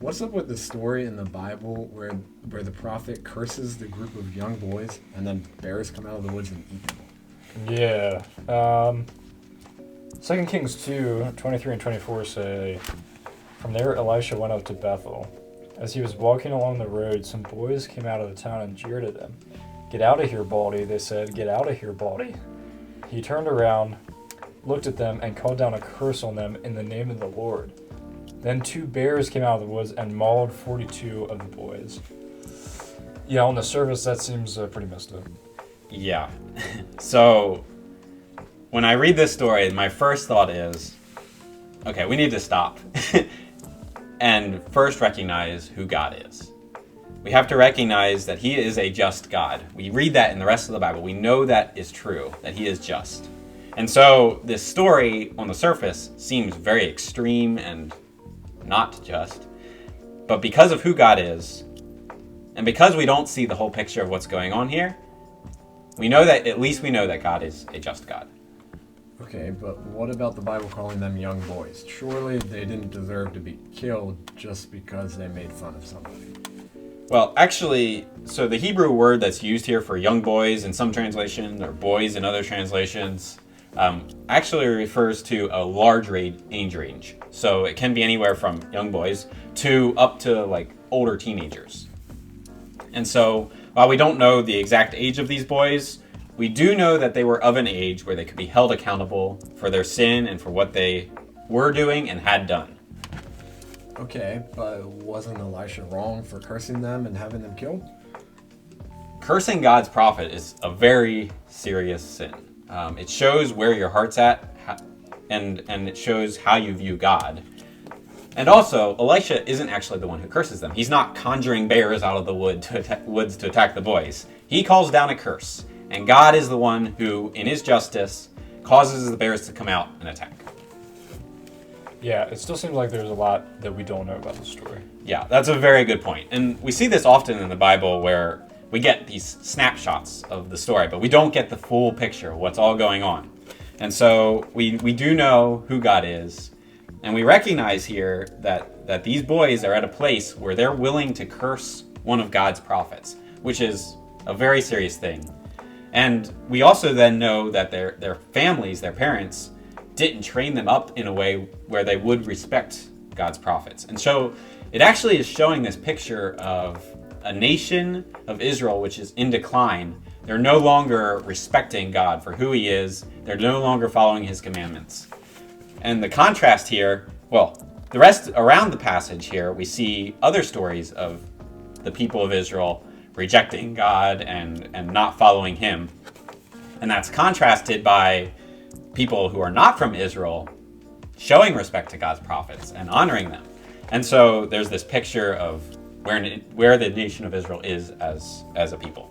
What's up with the story in the Bible where the prophet curses the group of young boys and then bears come out of the woods and eat them? Yeah. 2 Kings 2:23 and 24 say, "From there Elisha went up to Bethel. As he was walking along the road, some boys came out of the town and jeered at him. 'Get out of here, Baldy,' they said. 'Get out of here, Baldy.' He turned around, looked at them, and called down a curse on them in the name of the Lord. Then 2 bears came out of the woods and mauled 42 of the boys." Yeah, on the surface, that seems pretty messed up. Yeah. So, when I read this story, my first thought is, okay, we need to stop and first recognize who God is. We have to recognize that He is a just God. We read that in the rest of the Bible. We know that is true, that He is just. And so this story on the surface seems very extreme and not just. But because of who God is, and because we don't see the whole picture of what's going on here, we know that, at least we know that God is a just God. Okay, but what about the Bible calling them young boys? Surely they didn't deserve to be killed just because they made fun of somebody. Well, actually, so the Hebrew word that's used here for young boys in some translations, or boys in other translations, actually refers to a large age range. So it can be anywhere from young boys to up to like older teenagers. And so while we don't know the exact age of these boys, we do know that they were of an age where they could be held accountable for their sin and for what they were doing and had done. Okay, but wasn't Elisha wrong for cursing them and having them killed? Cursing God's prophet is a very serious sin. It shows where your heart's at, and it shows how you view God. And also, Elisha isn't actually the one who curses them. He's not conjuring bears out of the woods to attack the boys. He calls down a curse, and God is the one who, in His justice, causes the bears to come out and attack. Yeah, it still seems like there's a lot that we don't know about the story. Yeah, that's a very good point. And we see this often in the Bible where we get these snapshots of the story, but we don't get the full picture of what's all going on. And so we do know who God is, and we recognize here that these boys are at a place where they're willing to curse one of God's prophets, which is a very serious thing. And we also then know that their families, their parents, didn't train them up in a way where they would respect God's prophets. And so it actually is showing this picture of a nation of Israel which is in decline. They're no longer respecting God for who He is. They're no longer following His commandments. And the contrast here, well, the rest around the passage here, we see other stories of the people of Israel rejecting God and not following Him. And that's contrasted by people who are not from Israel showing respect to God's prophets and honoring them. And so there's this picture of where the nation of Israel is as a people.